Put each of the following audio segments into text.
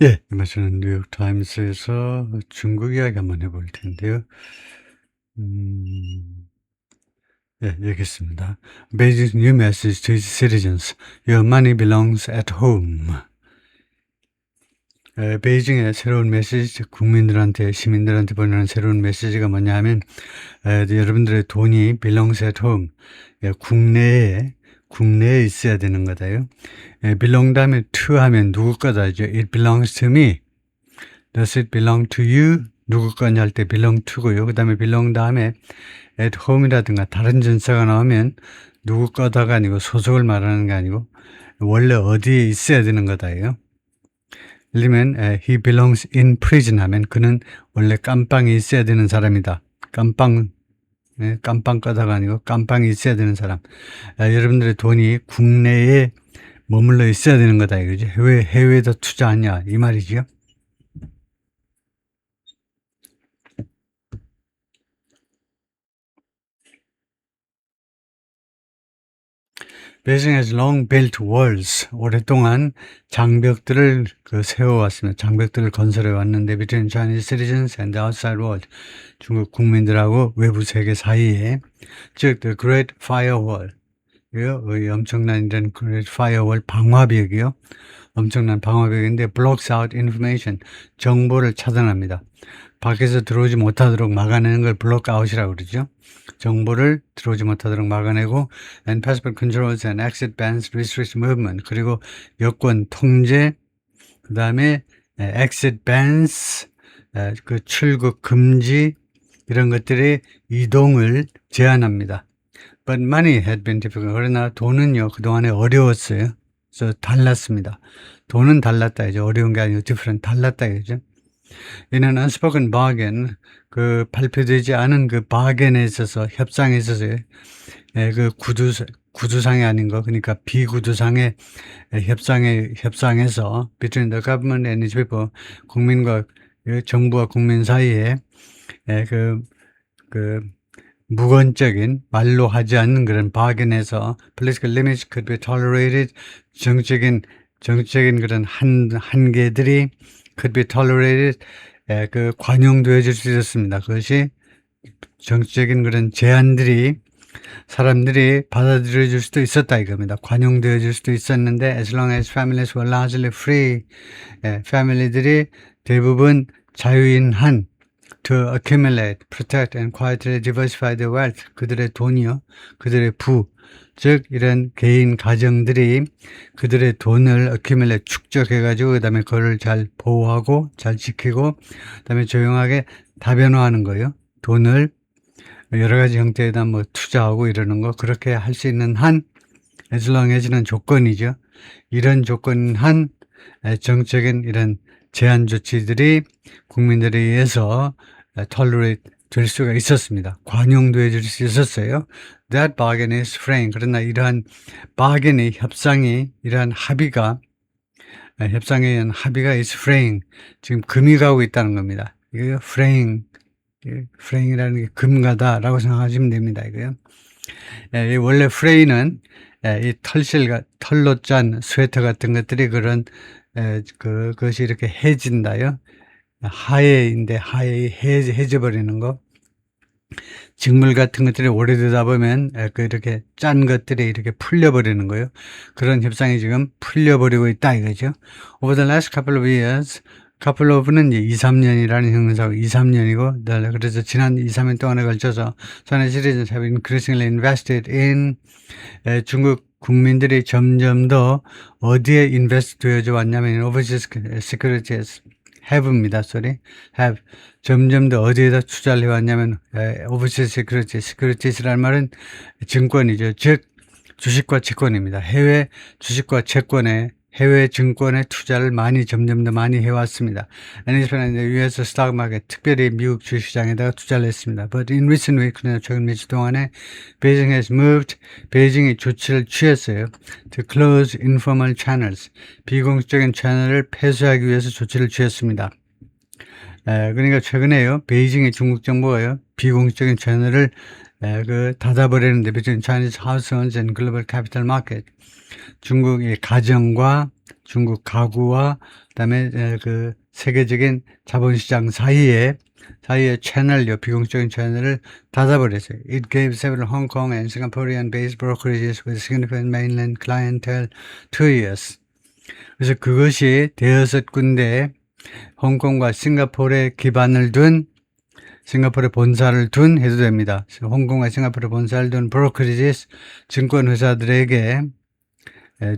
예, 이번에는 뉴욕타임스에서 중국 이야기 한번 해볼 텐데요. 예, 여기있습니다. Beijing's new message to its citizens. Your money belongs at home. 베이징의 새로운 메시지, 국민들한테, 시민들한테 보내는 새로운 메시지가 뭐냐 하면, 여러분들의 돈이 belongs at home. 국내에 있어야 되는 거다요. belong 다음에 to 하면 누구 거다죠. It belongs to me. Does it belong to you? 누구 거냐 할 때 belong to고요. 그 다음에 belong 다음에 at home이라든가 다른 전사가 나오면 누구 거다가 아니고 소속을 말하는 게 아니고 원래 어디에 있어야 되는 거다예요. 예를 들면 he belongs in prison 하면 그는 원래 깜빵에 있어야 되는 사람이다. 깜빵 거다가 아니고 깜빵에 있어야 되는 사람. 여러분들의 돈이 국내에 머물러 있어야 되는 거다 이거죠. 해외에다 투자하냐 이 말이죠. Beijing has long built walls. 오랫동안 장벽들을 세워왔습니다. 장벽들을 건설해 왔는데 between Chinese citizens and the outside world. 중국 국민들하고 외부 세계 사이에 즉 the Great Firewall. 이 엄청난 이런 Great Firewall 방화벽이요. 엄청난 방화벽인데 blocks out information. 정보를 차단합니다. 밖에서 들어오지 못하도록 막아내는 걸 블록아웃이라고 그러죠. 정보를 들어오지 못하도록 막아내고 and passport controls and exit bans restrict movement 그리고 여권 통제 그 다음에 exit bans 그 출국 금지 이런 것들이 이동을 제한합니다. But money had been difficult. 그러나 돈은요 그동안에 어려웠어요. 그래서 달랐습니다. 돈은 달랐다 이제 어려운 게 아니고 different 달랐다 이거죠. 이는 unspoken bargain, 발표되지 않은 bargain에 있어서, 협상에 있어서요. 구두상이 아닌 거, 그러니까 비구두상의 협상에서, between the government and its people, 정부와 국민 사이에, 무건적인, 말로 하지 않는 그런 bargain에서, political limits could be tolerated, 정적인 그런 한계들이 could be tolerated, 관용되어질 수 있었습니다. 그것이 정치적인 그런 제한들이 사람들이 받아들여질 수도 있었다 이겁니다. 관용되어질 수도 있었는데 as long as families were largely free, 패밀리들이 대부분 자유인 한 to accumulate, protect and quietly diversify their wealth, 그들의 돈이요, 그들의 부, 즉 이런 개인 가정들이 그들의 돈을 accumulate, 축적해가지고 그 다음에 그거를 잘 보호하고 잘 지키고 그 다음에 조용하게 다변화하는 거예요. 돈을 여러 가지 형태에다 투자하고 이러는 거 그렇게 할 수 있는 한 as long as는 조건이죠. 이런 조건 한 정적인 이런 제한 조치들이 국민들에 의해서 tolerate 될 수가 있었습니다. 관용되어질 수 있었어요. That bargain is fraying. 그러나 이러한 bargain이, 협상이, 이러한 합의가, 협상에 의한 합의가 is fraying. 지금 금이 가고 있다는 겁니다. 이거 fraying이라는 게 금가다라고 생각하시면 됩니다. 이거요. 원래 fray는 이 털로 짠 스웨터 같은 것들이 그것이 이렇게 해진다요. 하해인데 해져버리는 거. 직물 같은 것들이 오래되다 보면 이렇게 짠 것들이 이렇게 풀려버리는 거예요. 그런 협상이 지금 풀려버리고 있다 이거죠. Over the last couple of years, couple of는 이제 2, 3년이라는 형용사고 2, 3년이고 그래서 지난 2, 3년 동안에 걸쳐서 Chinese citizens have increasingly invested in 중국 국민들이 점점 더 어디에 인베스트 되어져 왔냐면 overseas securities have입니다. have. 점점 더 어디에다 투자를 해왔냐면 overseas securities라는 말은 증권이죠. 즉 주식과 채권입니다. 해외 주식과 채권에 해외 증권에 투자를 점점 더 많이 해왔습니다. and US 스탁 마켓, 특별히 미국 주식시장에다가 투자를 했습니다. But in recent weeks, 최근 며칠 동안에 Beijing has moved, 베이징이 조치를 취했어요. To close informal channels, 비공식적인 채널을 폐쇄하기 위해서 조치를 취했습니다. 그러니까 최근에요, 베이징의 중국 정부가요, 비공식적인 채널을 닫아버리는데, between Chinese households and global capital market, 중국의 가정과 중국 가구와 그다음에 그 세계적인 자본시장 사이에 채널요, 비공식적인 채널을 닫아버렸어요. It gave several Hong Kong and Singaporean-based brokerages with significant mainland clientele 2 years. 그래서 그것이 대여섯 군데 홍콩과 싱가포르에 기반을 둔, 싱가포르에 본사를 둔 해도 됩니다. 홍콩과 싱가포르에 본사를 둔 브로커리지 증권회사들에게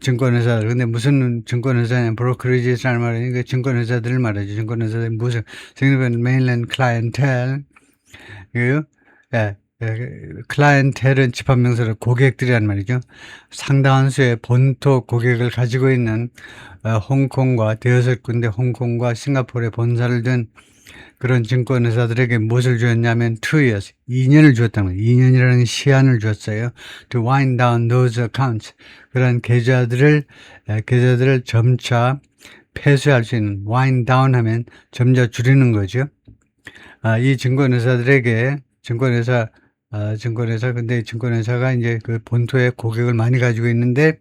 증권회사들, 근데 무슨 증권회사냐, 브로커리지라는 말이니까 증권회사들을 말하죠. 증권회사들 무슨 significant mainland clientele, 클라이언텔은 집합명사로 고객들이란 말이죠. 상당한 수의 본토 고객을 가지고 있는 홍콩과 대여섯 군데 홍콩과 싱가포르에 본사를 둔 그런 증권회사들에게 무엇을 주었냐면 2 years, 2년을 주었다는 거예요. 2년이라는 시한을 주었어요. To wind down those accounts. 그런 계좌들을 점차 폐쇄할 수 있는, wind down 하면 점차 줄이는 거죠. 이 증권회사들에게, 근데 증권회사가 이제 그 본토에 고객을 많이 가지고 있는데,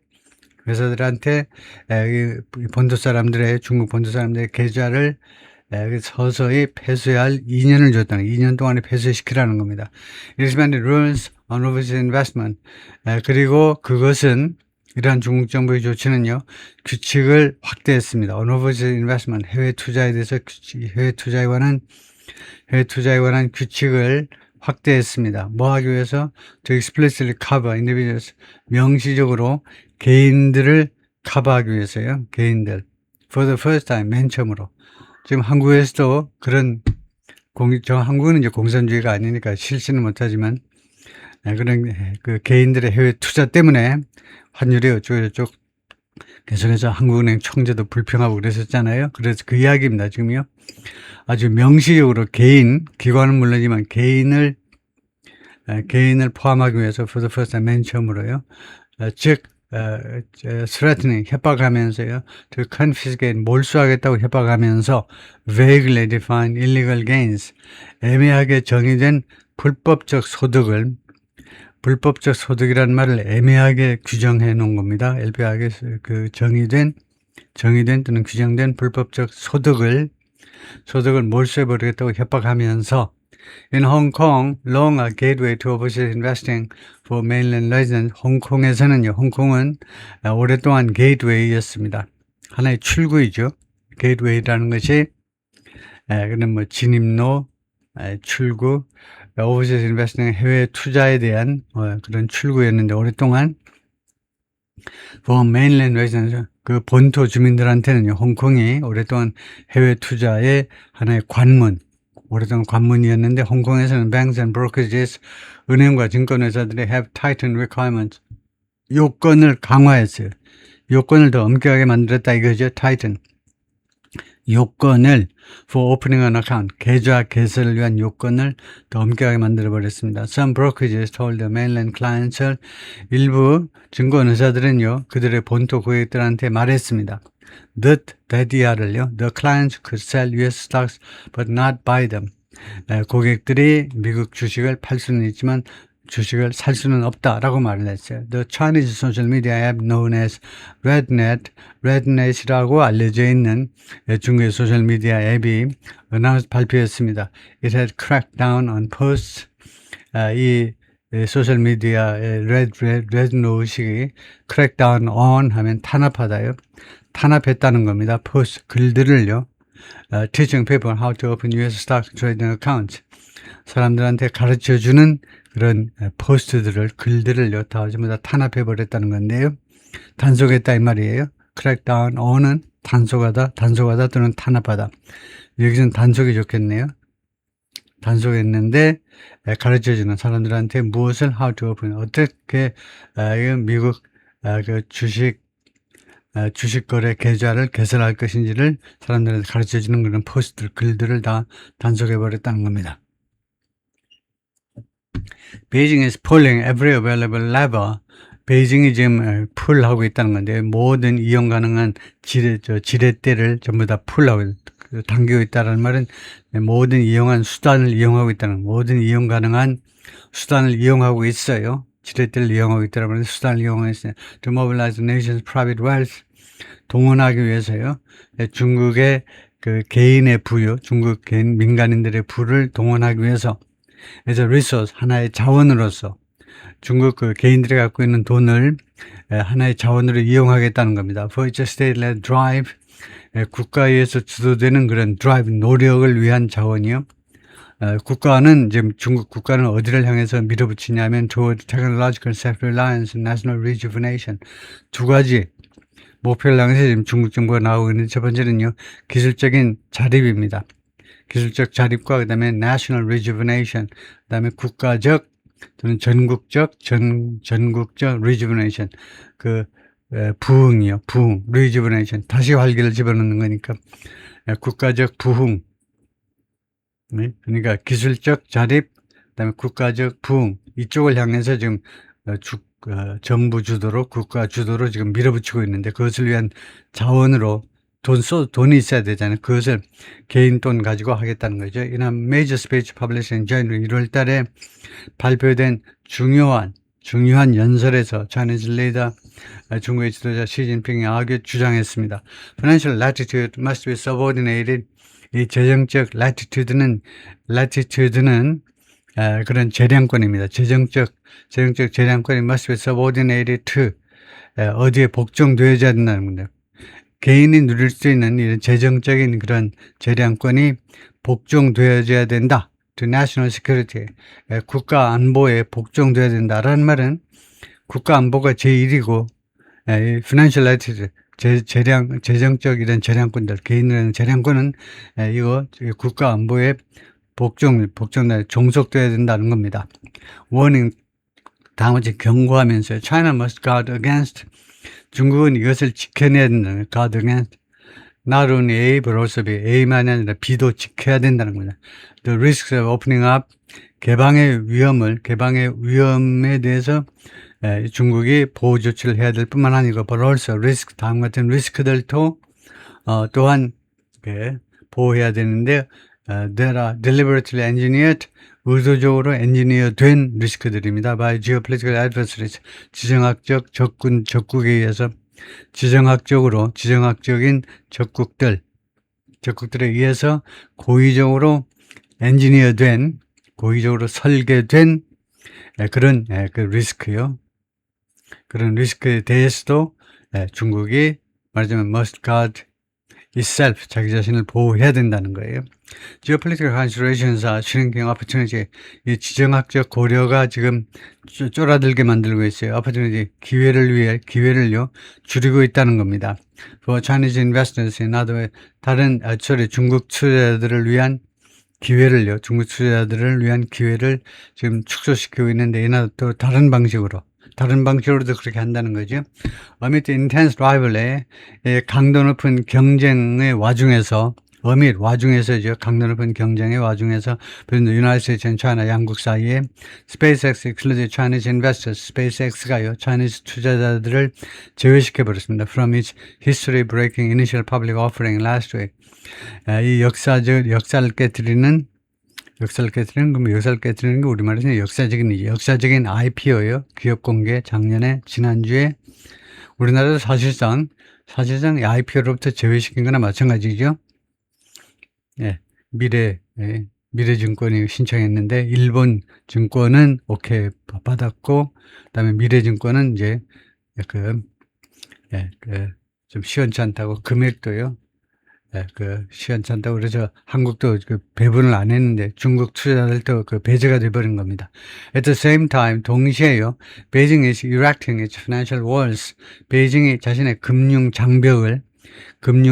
회사들한테 본토 사람들의, 중국 본토 사람들의 계좌를 서서히 폐쇄할 2년을 줬다는, 2년 동안에 폐쇄시키라는 겁니다. Implement rules on overseas investment. 그리고 그것은, 이러한 중국 정부의 조치는요, 규칙을 확대했습니다. On overseas investment, 해외 투자에 대해서 해외 투자에 관한 규칙을 확대했습니다. 뭐 하기 위해서? To explicitly cover individuals, 명시적으로 개인들을 커버하기 위해서요. 개인들. For the first time, 맨 처음으로. 지금 한국에서도 그런 한국은 이제 공산주의가 아니니까 실시는 못하지만, 그런 그 개인들의 해외 투자 때문에 환율이 어쩌고저쩌고 계속해서 한국은행 총재도 불평하고 그랬었잖아요. 그래서 그 이야기입니다, 지금요. 아주 명시적으로 기관은 물론이지만 개인을 포함하기 위해서 for the first time, 맨 처음으로요. 즉, threatening, 협박하면서요. to confiscate, 몰수하겠다고 협박하면서 vaguely defined illegal gains, 애매하게 정의된 불법적 소득이라는 말을 애매하게 규정해 놓은 겁니다. 애매하게 정의된 또는 규정된 불법적 소득을 몰수해 버리겠다고 협박하면서 In Hong Kong, long a gateway to overseas investing for mainland residents. 홍콩은 오랫동안 게이트웨이였습니다. 하나의 출구이죠. 게이트웨이라는 것이 그는 뭐 진입로, 출구, overseas investing, 해외 투자에 대한 그런 출구였는데 오랫동안 for mainland residents, 그 본토 주민들한테는요, 홍콩이 오랫동안 해외 투자의 하나의 오랫동안 관문이었는데, 홍콩에서는 banks and brokerages, 은행과 증권회사들이 have tightened requirements, 요건을 강화했어요. 요건을 더 엄격하게 만들었다 이거죠. tighten. 요건을 for opening an account, 계좌 개설을 위한 요건을 더 엄격하게 만들어버렸습니다. Some brokerages told the mainland clients, 일부 증권회사들은요, 그들의 본토 고객들한테 말했습니다. that 이하를요, the clients could sell US stocks but not buy them. 고객들이 미국 주식을 팔 수는 있지만 주식을 살 수는 없다라고 말을 했어요. The Chinese social media app known as Rednet이라고 알려져 있는 중국의 소셜 미디어 앱이 발표했습니다. It had cracked down on posts. 이 소셜 미디어의 Rednet이 crack down on 하면 탄압하다요. 탄압했다는 겁니다. 포스트, 글들을요. Teaching people how to open US stock trading accounts. 사람들한테 가르쳐주는 그런 글들을요. 다 전부 다 탄압해버렸다는 건데요. 단속했다 이 말이에요. crack down on은 단속하다 또는 탄압하다. 여기서는 단속이 좋겠네요. 단속했는데 가르쳐주는 사람들한테 무엇을 how to open, 어떻게 미국 그 주식 거래 계좌를 개설할 것인지를 사람들한테 가르쳐주는 그런 포스트들, 글들을 다 단속해버렸다는 겁니다. Beijing is pulling every available lever. 베이징이 지금 풀하고 있다는 건데, 모든 이용 가능한 지렛대를 전부 다 풀하고 당기고 있다는 말은 모든 이용한 수단을 이용하고 있다는, 모든 이용 가능한 수단을 이용하고 있어요. 지렛대를 이용하고 있다는 말은 수단을 이용하고 있어요. To mobilize the nation's private wealth. 동원하기 위해서요. 중국의 그 개인의 부요, 중국 개인 민간인들의 부를 동원하기 위해서, 그래서 resource, 하나의 자원으로서 중국 그 개인들이 갖고 있는 돈을 하나의 자원으로 이용하겠다는 겁니다. For each state-led drive, 국가에 의해서 주도되는 그런 drive, 노력을 위한 자원이요. 국가는 지금 중국 국가는 어디를 향해서 밀어붙이냐면 toward technological self-reliance and national rejuvenation, 두 가지 목표를 향해서 지금 중국 정부가 나오고 있는 첫 번째는요, 기술적인 자립입니다. 기술적 자립과 그다음에 national rejuvenation, 그다음에 국가적 또는 전국적 rejuvenation, 그 부흥이요, 부흥, rejuvenation, 다시 활기를 집어넣는 거니까 국가적 부흥. 네? 그러니까 기술적 자립, 그다음에 국가적 부흥, 이쪽을 향해서 지금 정부 주도로, 국가 주도로 지금 밀어붙이고 있는데, 그것을 위한 자원으로 돈이 있어야 되잖아요. 그것을 개인 돈 가지고 하겠다는 거죠. In a major speech published in January, 1월 달에 발표된 중요한 연설에서 Chinese leader, 중국의 지도자 시진핑이 주장했습니다. Financial latitude must be subordinated. 이 재정적 latitude는 그런 재량권입니다. 재정적 재량권이 must be subordinated to, 어디에 복종되어야 된다는 겁니다. 개인이 누릴 수 있는 이런 재정적인 그런 재량권이 복종되어야 된다. To national security, 국가 안보에 복종되어야 된다라는 말은 국가 안보가 제1이고, financial latitude, 재정적 이런 재량권들, 개인이라는 재량권은 이거 국가 안보에 종속되어야 된다는 겁니다. warning, 다음같이 경고하면서요. China must guard against, 중국은 이것을 지켜내야 된다는, guard against, not only A, but also B, A만이 아니라 B도 지켜야 된다는 겁니다. The risks of opening up, 개방의 위험에 대해서 중국이 보호 조치를 해야 될 뿐만 아니고, but also risk, 다음 같은 리스크들도 또한 보호해야 되는데, that are deliberately engineered, 의도적으로 엔지니어된 리스크들입니다. by geopolitical adversaries, 지정학적 적국에 의해서, 지정학적인 적국들에 의해서 고의적으로 설계된 그런 그 리스크요. 그런 리스크에 대해서도 중국이 말하자면 must guard itself, 자기 자신을 보호해야 된다는 거예요. Geopolitical considerations are shrinking opportunity. 이 지정학적 고려가 지금 쫄아들게 만들고 있어요. opportunity, 기회를요 줄이고 있다는 겁니다. For Chinese investors, in other words, 중국 투자자들을 위한 기회를 지금 축소시키고 있는데, 이나 또 다른 방식으로도 그렇게 한다는 거죠. Amid intense rivalry, 강도 높은 경쟁의 와중에서, 강도 높은 경쟁의 와중에서, United States and China, 양국 사이에 SpaceX excluded Chinese investors, SpaceX가요, Chinese 투자자들을 제외시켜버렸습니다. From its history-breaking initial public offering last week. 이 역사를 깨뜨리는 게 우리말에서 역사적인 IPO요. 기업 공개 지난주에 우리나라도 사실상 IPO로부터 제외시킨 거나 마찬가지죠. 미래증권이 신청했는데 일본 증권은 오케이 받았고, 그다음에 미래증권은 이제 좀 시원찮다고, 금액도요. 시원찮다고 그래서 한국도 배분을 안 했는데 중국 투자자들도 배제가 돼버린 겁니다. At the same time, 동시에요, Beijing is erecting its financial walls. 베이징이 자신의 금융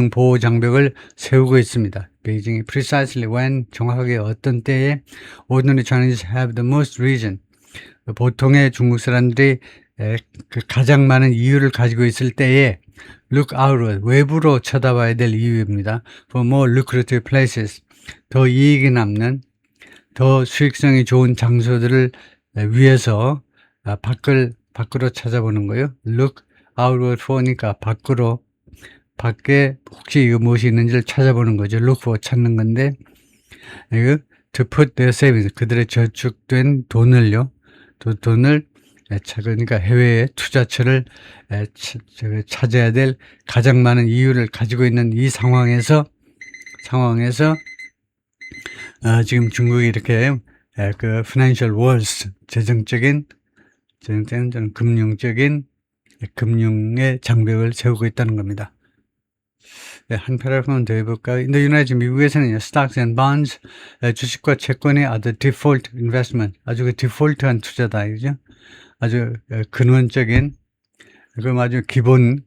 보호 장벽을 세우고 있습니다. 베이징이 precisely when, 정확하게 어떤 때에 ordinary Chinese have the most reason, 보통의 중국 사람들이 가장 많은 이유를 가지고 있을 때에 look outward, 외부로 쳐다봐야 될 이유입니다. For more lucrative places, 더 이익이 남는, 더 수익성이 좋은 장소들을 위해서 밖으로 찾아보는 거예요. look outward for니까 밖에 혹시 이거 무엇이 있는지를 찾아보는 거죠. look for, 찾는 건데, to put their savings, 그들의 저축된 돈을 그러니까 해외의 투자처를 찾아야 될 가장 많은 이유를 가지고 있는 이 상황에서 지금 중국이 이렇게 그 financial walls, 재정적인 저는 금융의 장벽을 세우고 있다는 겁니다. 한 패러그램 더 해볼까요? 미국에서는 stocks and bonds, 주식과 채권이 are the default investment, 아주 그 디폴트한 투자다, 그죠? 아주 근원적인, 그럼 아주 기본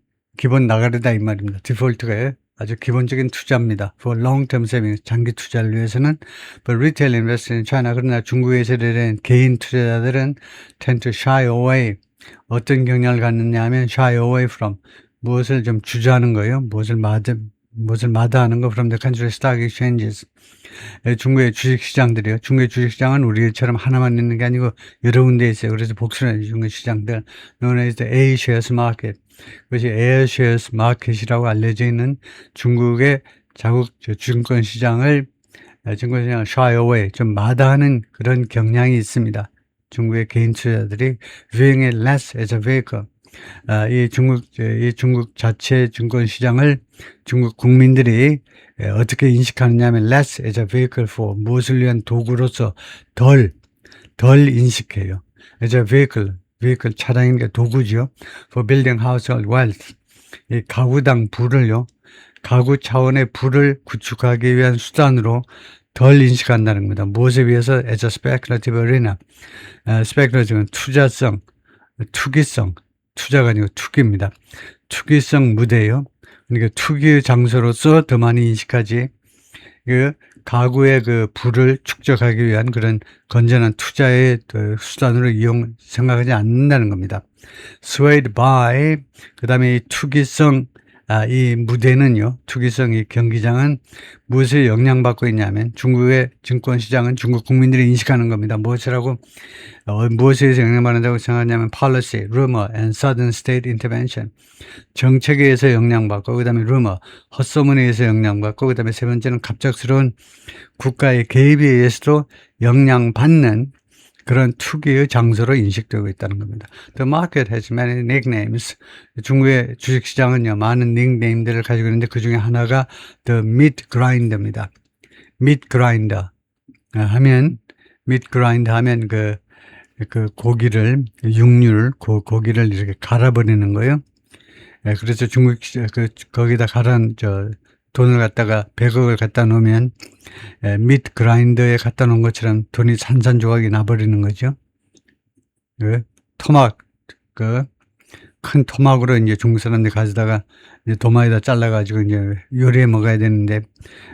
나가리다 이 말입니다. 디폴트가 아주 기본적인 투자입니다. For long-term savings, 장기 투자를 위해서는. But retail investors in China, 그러나 중국에 세대된 개인 투자자들은 tend to shy away. 어떤 경향을 갖느냐 하면 shy away from, 무엇을 좀 주저하는 거예요. 무엇을 마다하는 거 from the country stock exchanges. 중국의 주식시장들이요. 중국의 주식시장은 우리처럼 하나만 있는 게 아니고 여러 군데 있어요. 그래서 복수는 중국 시장들, known as the A-shares market. 그것이 A-shares market이라고 알려져 있는 중국의 자국 증권시장을 shy away, 좀 마다하는 그런 경향이 있습니다. 중국의 개인 투자자들이 viewing it less as a vehicle. 이 중국 자체 증권시장을 중국 국민들이 어떻게 인식하느냐 하면 less as a vehicle for, 무엇을 위한 도구로서 덜 인식해요. as a vehicle 차량이니까 도구죠. for building household wealth, 이 가구당 부를요. 가구 차원의 부를 구축하기 위한 수단으로 덜 인식한다는 겁니다. 무엇에 비해서 as a speculative arena. speculative 투자성, 투기성, 투자가 아니고 투기입니다. 투기성 무대예요. 그러니까 투기 장소로서 더 많이 인식하지, 그 가구의 그 부를 축적하기 위한 그런 건전한 투자의 수단으로 생각하지 않는다는 겁니다. swayed by, 그 다음에 이 투기성, 이 무대는요, 투기성 이 경기장은 무엇에 영향받고 있냐면 중국의 증권시장은 중국 국민들이 인식하는 겁니다. 무엇이라고, 무엇에 영향받는다고 생각하냐면 policy, rumor and sudden state intervention. 정책에 의해서 영향받고, 그 다음에 rumor, 헛소문에 의해서 영향받고, 그 다음에 세 번째는 갑작스러운 국가의 개입에 의해서도 영향받는 그런 투기의 장소로 인식되고 있다는 겁니다. The market has many nicknames. 중국의 주식시장은요, 많은 닉네임들을 가지고 있는데 그 중에 하나가 the meat grinder입니다. meat grinder 하면 그 고기를, 육류를, 고기를 이렇게 갈아버리는 거예요. 그래서 중국 거기다 돈을 갖다가 100억을 갖다 놓으면 미트 그라인더에 갖다 놓은 것처럼 돈이 산산조각이 나버리는 거죠. 토막, 큰 토막으로 이제 중국 사람들이 가져다가 이제 도마에다 잘라가지고 이제 요리해 먹어야 되는데,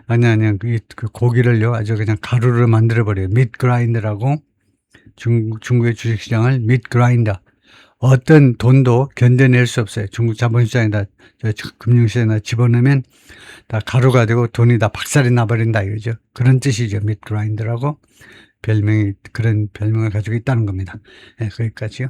아니, 그 고기를요, 아주 그냥 가루로 만들어버려요. 미트 그라인더라고. 중국의 주식시장을 미트 그라인더. 어떤 돈도 견뎌낼 수 없어요. 중국 자본시장에다, 금융시장에다 집어넣으면 다 가루가 되고 돈이 다 박살이 나버린다 이거죠. 그런 뜻이죠. 미트 그라인더라고 그런 별명을 가지고 있다는 겁니다. 거기까지요.